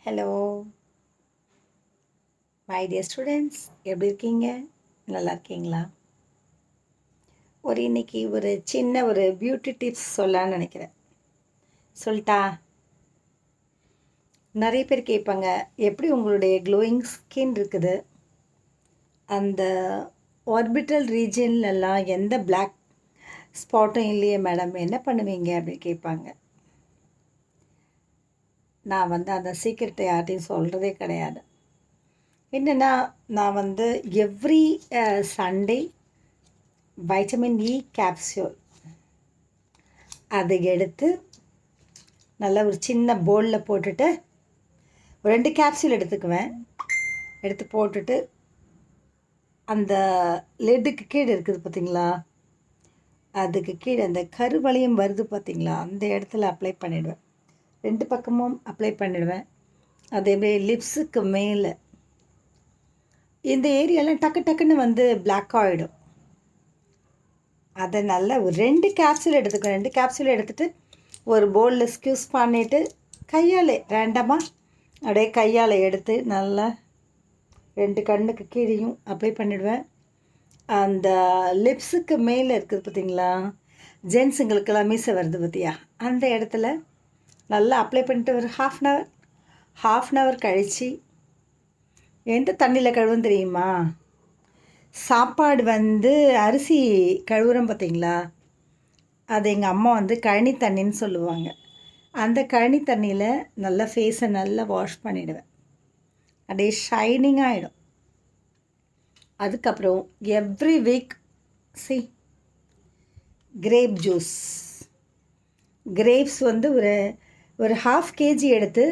Hello my dear students, எப்படி இருக்கீங்க? நல்லா இருக்கீங்களா? இன்னைக்கு ஒரு சின்ன பியூட்டி டிப்ஸ் சொல்லலான்னு நினைக்கிறேன். சொல்லிட்டா? நிறைய பேர் கேட்பாங்க, எப்படி உங்களுடைய க்ளோயிங் ஸ்கின் இருக்குது, அந்த ஆர்பிட்டல் ரீஜன்லலாம் எந்த பிளாக் ஸ்பாட்டும் இல்லையே மேடம், என்ன பண்ணுவீங்க அப்படின்னு கேட்பாங்க. நான் அந்த சீக்கிரட்டை யார்ட்டையும் சொல்கிறதே கிடையாது. என்னென்னா, நான் every Sunday vitamin E capsule அதை எடுத்து நல்லா ஒரு சின்ன பவுலில் போட்டுட்டு 2 கேப்சூல் எடுத்துக்குவேன். எடுத்து போட்டுட்டு அந்த லெட்டுக்கு கீழே இருக்குது பார்த்தீங்களா, அதுக்கு கீழே அந்த கருவளையம் வருது பார்த்தீங்களா, அந்த இடத்துல அப்ளை பண்ணிவிடுவேன். 2 பக்கமும் அப்ளை பண்ணிவிடுவேன். அதேமாதிரி லிப்ஸுக்கு மேலே இந்த ஏரியாலாம் டக்கு டக்குன்னு பிளாக் ஆகிடும். அதை நல்லா ஒரு 2 கேப்சூல் எடுத்துக்குவேன். 2 கேப்சூல் எடுத்துகிட்டு ஒரு பவுலில் ஸ்க்யூஸ் பண்ணிவிட்டு கையால் ரேண்டமாக அப்படியே கையால் எடுத்து நல்லா 2 கண்ணுக்கு கீழேயும் அப்ளை பண்ணிவிடுவேன். அந்த லிப்ஸுக்கு மேலே இருக்குது பார்த்தீங்களா, ஜென்ஸுங்களுக்கெல்லாம் மீசை வருது பார்த்தியா, அந்த இடத்துல நல்லா அப்ளை பண்ணிட்டு ஒரு ஹாஃப் அன் ஹவர் கழித்து எந்த தண்ணியில் கழுவுன்னு தெரியுமா? சாப்பாடு அரிசி கழுவுறோம் பார்த்தீங்களா, அது எங்கள் அம்மா கழனி தண்ணின்னு சொல்லுவாங்க. அந்த கழனி தண்ணியில் நல்லா ஃபேஸை நல்லா வாஷ் பண்ணிவிடுவேன். அப்படியே ஷைனிங் ஆகிடும். அதுக்கப்புறம் every week grape juice, grapes ஒரு 1/2 kg எடுத்து